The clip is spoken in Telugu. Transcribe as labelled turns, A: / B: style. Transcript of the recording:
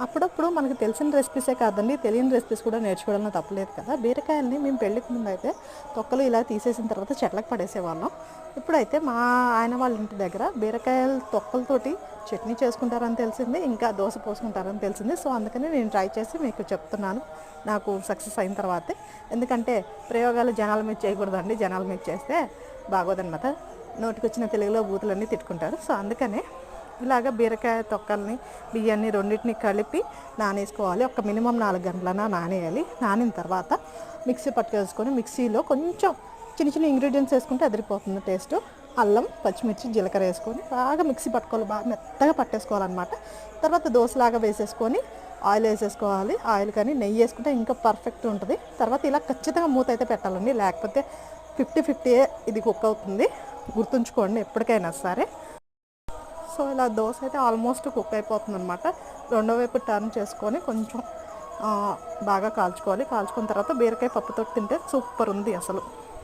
A: అప్పుడప్పుడు మనకు తెలిసిన రెసిపీసే కాదండి, తెలియని రెసిపీస్ కూడా నేర్చుకోవడంలో తప్పలేదు కదా. బీరకాయల్ని మేము పెళ్ళికి ముందు అయితే తొక్కలు ఇలా తీసేసిన తర్వాత చెట్లకు పడేసేవాళ్ళం. ఇప్పుడైతే మా ఆయన వాళ్ళ ఇంటి దగ్గర బీరకాయల తొక్కలతోటి చట్నీ చేసుకుంటారని తెలిసింది, ఇంకా దోశ పోసుకుంటారని తెలిసింది. సో అందుకని నేను ట్రై చేసి మీకు చెప్తున్నాను, నాకు సక్సెస్ అయిన తర్వాతే. ఎందుకంటే ప్రయోగాలు జనాల మీద చేయకూడదండి, జనాల మీద చేస్తే బాగోదన్నమాట. నోటికి వచ్చిన తెలుగులో బూతులన్నీ తిట్టుకుంటారు. సో అందుకనే ఇలాగ బీరకాయ తొక్కల్ని బియ్యాన్ని రెండింటిని కలిపి నానేసుకోవాలి. ఒక మినిమం 4 గంటలన్నా నానేయాలి. నానిన తర్వాత మిక్సీ పట్టుకేసుకొని మిక్సీలో కొంచెం చిన్న చిన్న ఇంగ్రీడియంట్స్ వేసుకుంటే అదిరిపోతుంది టేస్ట్. అల్లం, పచ్చిమిర్చి, జీలకర్ర వేసుకొని బాగా మిక్సీ పట్టుకోవాలి, బాగా మెత్తగా పట్టేసుకోవాలన్నమాట. తర్వాత దోశలాగా వేసేసుకొని ఆయిల్ వేసేసుకోవాలి. ఆయిల్ కానీ నెయ్యి వేసుకుంటే ఇంకా పర్ఫెక్ట్ ఉంటుంది. తర్వాత ఇలా ఖచ్చితంగా మూత అయితే పెట్టాలండి, లేకపోతే 50-50 ఇది కుక్ అవుతుంది, గుర్తుంచుకోండి ఎప్పటికైనా సరే. సో ఇలా దోశ అయితే ఆల్మోస్ట్ కుక్ అయిపోతుంది అనమాట. రెండో వైపు టర్న్ చేసుకొని కొంచెం బాగా కాల్చుకోవాలి. కాల్చుకున్న తర్వాత బీరకాయ పప్పుతో తింటే సూపర్ ఉంది అసలు.